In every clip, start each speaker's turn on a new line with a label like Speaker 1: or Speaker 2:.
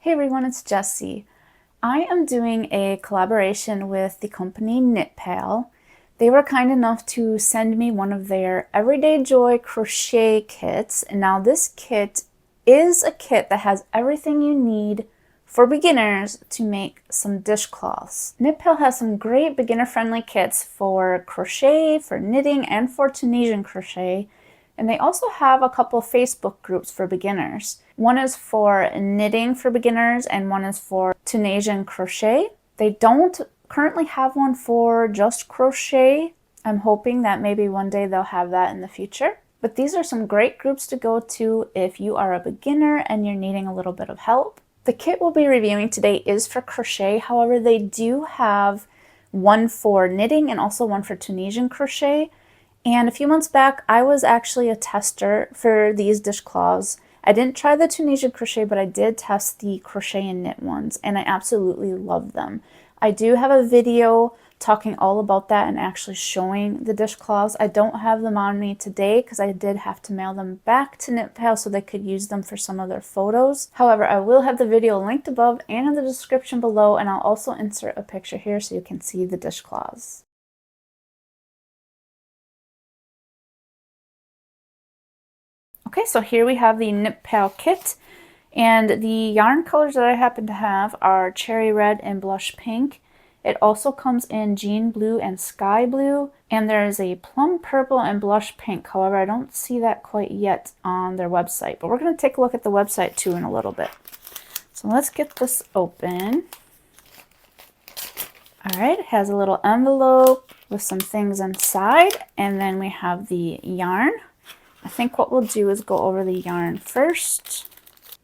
Speaker 1: Hey everyone, it's Jessie. I am doing a collaboration with the company KnitPal. They were kind enough to send me one of their Everyday Joy Crochet Kits. And now this kit is a kit that has everything you need for beginners to make some dishcloths. KnitPal has some great beginner-friendly kits for crochet, for knitting, and for Tunisian crochet. And they also have a couple Facebook groups for beginners. One is for knitting for beginners and one is for Tunisian crochet. They don't currently have one for just crochet. I'm hoping that maybe one day they'll have that in the future. But these are some great groups to go to if you are a beginner and you're needing a little bit of help. The kit we'll be reviewing today is for crochet. However, they do have one for knitting and also one for Tunisian crochet. And a few months back, I was actually a tester for these dishcloths. I didn't try the Tunisian crochet, but I did test the crochet and knit ones, and I absolutely love them. I do have a video talking all about that and actually showing the dishcloths. I don't have them on me today because I did have to mail them back to KnitPal so they could use them for some of their photos. However, I will have the video linked above and in the description below, and I'll also insert a picture here so you can see the dishcloths. Okay, so here we have the KnitPal kit, and the yarn colors that I happen to have are cherry red and blush pink. It also comes in jean blue and sky blue, and there is a plum purple and blush pink. However, I don't see that quite yet on their website, but we're going to take a look at the website too in a little bit. So let's get this open. All right, it has a little envelope with some things inside, and then we have the yarn. I think what we'll do is go over the yarn first.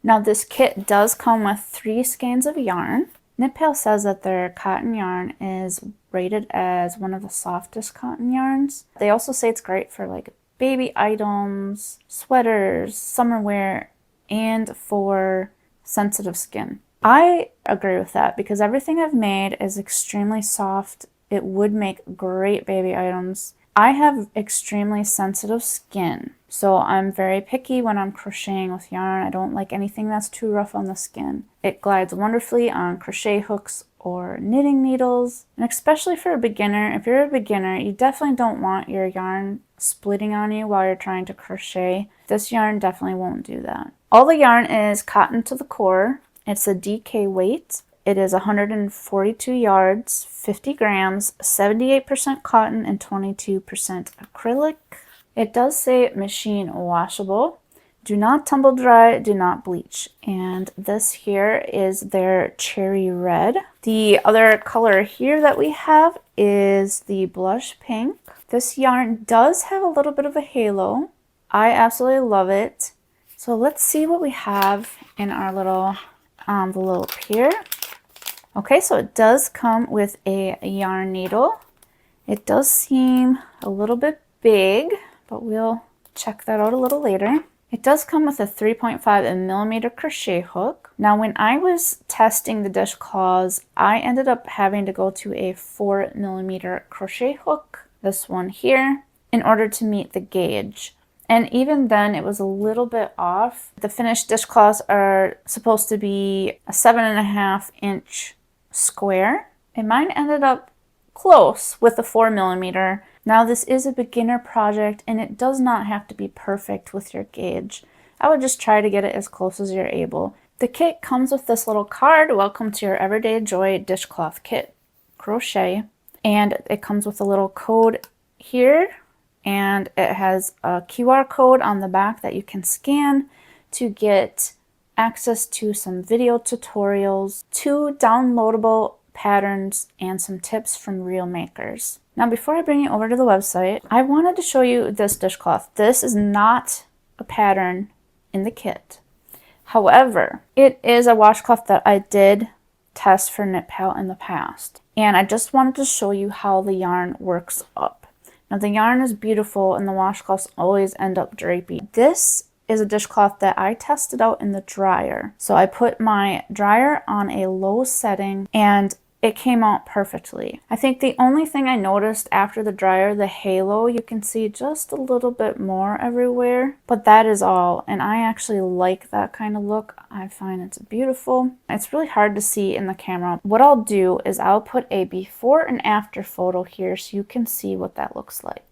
Speaker 1: Now this kit does come with 3 skeins of yarn. KnitPal says that their cotton yarn is rated as one of the softest cotton yarns. They also say it's great for like baby items, sweaters, summer wear, and for sensitive skin. I agree with that because everything I've made is extremely soft. It would make great baby items. I have extremely sensitive skin, so I'm very picky when I'm crocheting with yarn. I don't like anything that's too rough on the skin. It glides wonderfully on crochet hooks or knitting needles, and especially for a beginner. If you're a beginner, you definitely don't want your yarn splitting on you while you're trying to crochet. This yarn definitely won't do that. All the yarn is cotton to the core. It's a DK weight. It is 142 yards, 50 grams, 78% cotton, and 22% acrylic. It does say machine washable. Do not tumble dry, do not bleach. And this here is their cherry red. The other color here that we have is the blush pink. This yarn does have a little bit of a halo. I absolutely love it. So let's see what we have in our little envelope here. Okay, so it does come with a yarn needle. It does seem a little bit big, but we'll check that out a little later. It does come with a 3.5 millimeter crochet hook. Now, when I was testing the dishcloths, I ended up having to go to a 4 millimeter crochet hook, this one here, in order to meet the gauge. And even then, it was a little bit off. The finished dishcloths are supposed to be a 7.5 inch square, and mine ended up close with the 4 millimeter. Now this is a beginner project and it does not have to be perfect with your gauge. I would just try to get it as close as you're able. The kit comes with this little card, welcome to your Everyday Joy Dishcloth Kit Crochet, and it comes with a little code here, and it has a QR code on the back that you can scan to get access to some video tutorials, 2 downloadable patterns, and some tips from real makers. Now before I bring you over to the website, I wanted to show you this dishcloth. This is not a pattern in the kit. However, it is a washcloth that I did test for KnitPal in the past. And I just wanted to show you how the yarn works up. Now the yarn is beautiful and the washcloths always end up drapey. This is a dishcloth that I tested out in the dryer. So I put my dryer on a low setting and it came out perfectly. I think the only thing I noticed after the dryer, the halo, you can see just a little bit more everywhere, but that is all. And I actually like that kind of look. I find it's beautiful. It's really hard to see in the camera. What I'll do is I'll put a before and after photo here so you can see what that looks like.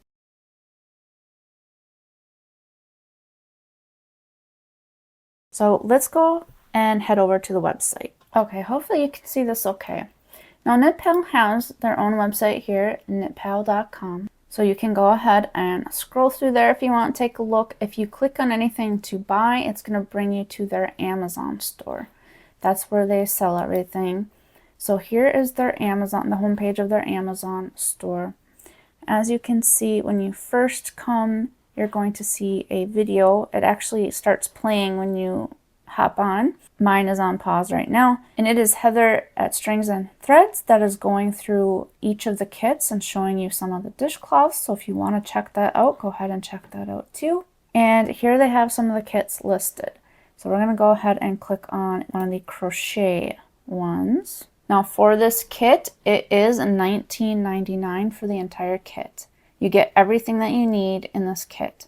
Speaker 1: So let's go and head over to the website. Okay, hopefully you can see this okay. Now KnitPal has their own website here, knitpal.com. So you can go ahead and scroll through there if you want to take a look. If you click on anything to buy, it's going to bring you to their Amazon store. That's where they sell everything. So here is their Amazon, the homepage of their Amazon store. As you can see, when you first come, you're going to see a video. It actually starts playing when you hop on. Mine is on pause right now, and it is Heather at Strings and Threads that is going through each of the kits and showing you some of the dishcloths. So if you want to check that out, go ahead and check that out too. And here they have some of the kits listed. So we're going to go ahead and click on one of the crochet ones. Now for this kit, it is $19.99 for the entire kit. You get everything that you need in this kit.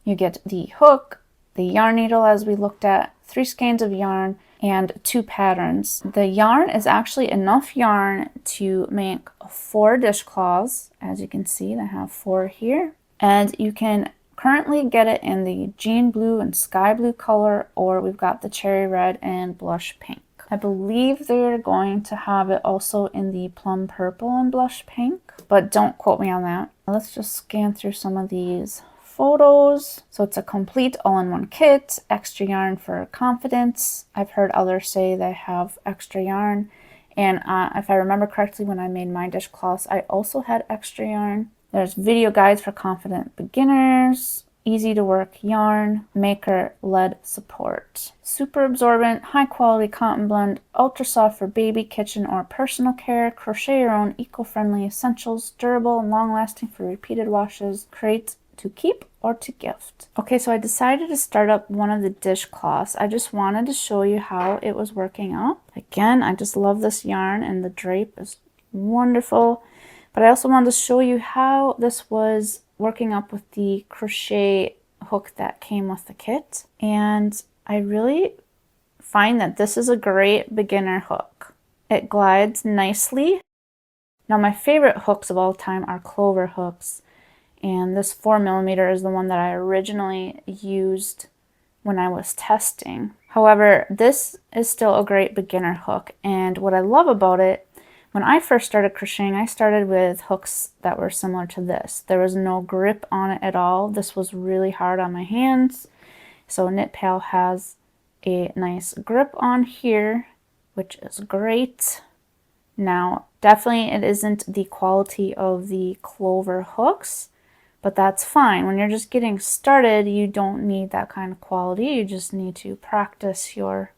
Speaker 1: You get the hook, the yarn needle as we looked at, 3 skeins of yarn, and 2 patterns. The yarn is actually enough yarn to make 4 dishcloths. As you can see, I have 4 here. And you can currently get it in the jean blue and sky blue color, or we've got the cherry red and blush pink. I believe they're going to have it also in the plum purple and blush pink, but don't quote me on that. Let's just scan through some of these photos. So it's a complete all-in-one kit, extra yarn for confidence. I've heard others say they have extra yarn, and if I remember correctly, when I made my dishcloths, I also had extra yarn. There's video guides for confident beginners, easy to work yarn, maker lead support, super absorbent, high quality cotton blend, ultra soft for baby, kitchen, or personal care, crochet your own eco-friendly essentials, durable and long lasting for repeated washes, create to keep or to gift. Okay, so I decided to start up one of the dishcloths. I just wanted to show you how it was working out. Again, I just love this yarn and the drape is wonderful. But I also wanted to show you how this was working up with the crochet hook that came with the kit. And I really find that this is a great beginner hook. It glides nicely. Now my favorite hooks of all time are clover hooks. And this 4mm is the one that I originally used when I was testing. However, this is still a great beginner hook. And what I love about it, when I first started crocheting, I started with hooks that were similar to this. There was no grip on it at all. This was really hard on my hands. So KnitPal has a nice grip on here, which is great. Now, definitely it isn't the quality of the clover hooks, but that's fine. When you're just getting started, you don't need that kind of quality. You just need to practice your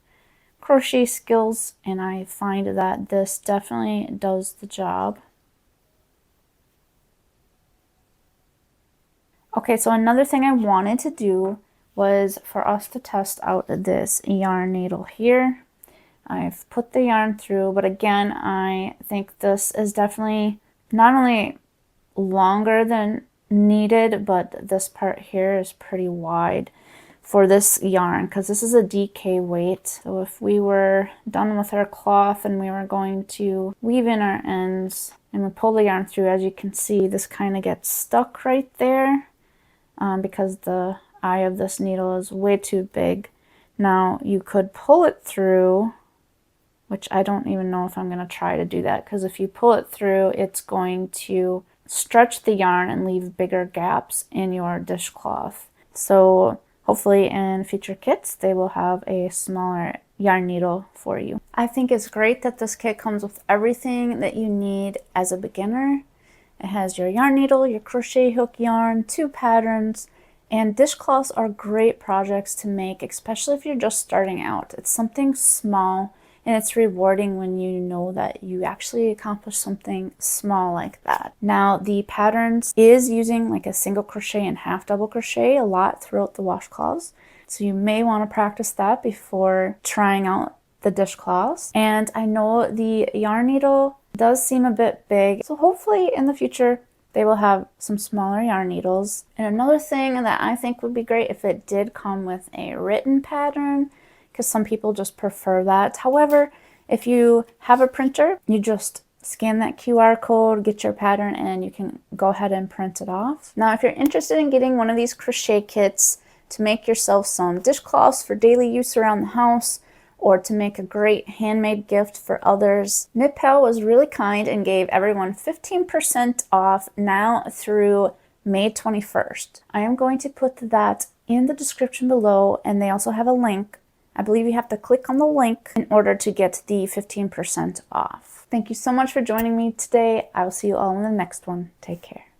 Speaker 1: crochet skills, and I find that this definitely does the job. Okay, so another thing I wanted to do was for us to test out this yarn needle here. I've put the yarn through, but again, I think this is definitely not only longer than needed, but this part here is pretty wide for this yarn because this is a DK weight. So if we were done with our cloth and we were going to weave in our ends and we pull the yarn through, as you can see, this kind of gets stuck right there because the eye of this needle is way too big. Now you could pull it through, which I don't even know if I'm going to try to do that, because if you pull it through, it's going to stretch the yarn and leave bigger gaps in your dishcloth. So hopefully in future kits, they will have a smaller yarn needle for you. I think it's great that this kit comes with everything that you need as a beginner. It has your yarn needle, your crochet hook yarn, 2 patterns, and dishcloths are great projects to make, especially if you're just starting out. It's something small, and it's rewarding when you know that you actually accomplished something small like that. Now the patterns is using like a single crochet and half double crochet a lot throughout the washcloths. So you may want to practice that before trying out the dishcloths. And I know the yarn needle does seem a bit big, so hopefully in the future they will have some smaller yarn needles. And another thing that I think would be great if it did come with a written pattern, because some people just prefer that. However, if you have a printer, you just scan that QR code, get your pattern, and you can go ahead and print it off. Now, if you're interested in getting one of these crochet kits to make yourself some dishcloths for daily use around the house, or to make a great handmade gift for others, KnitPal was really kind and gave everyone 15% off now through May 21st. I am going to put that in the description below, and they also have a link. I believe you have to click on the link in order to get the 15% off. Thank you so much for joining me today. I will see you all in the next one. Take care.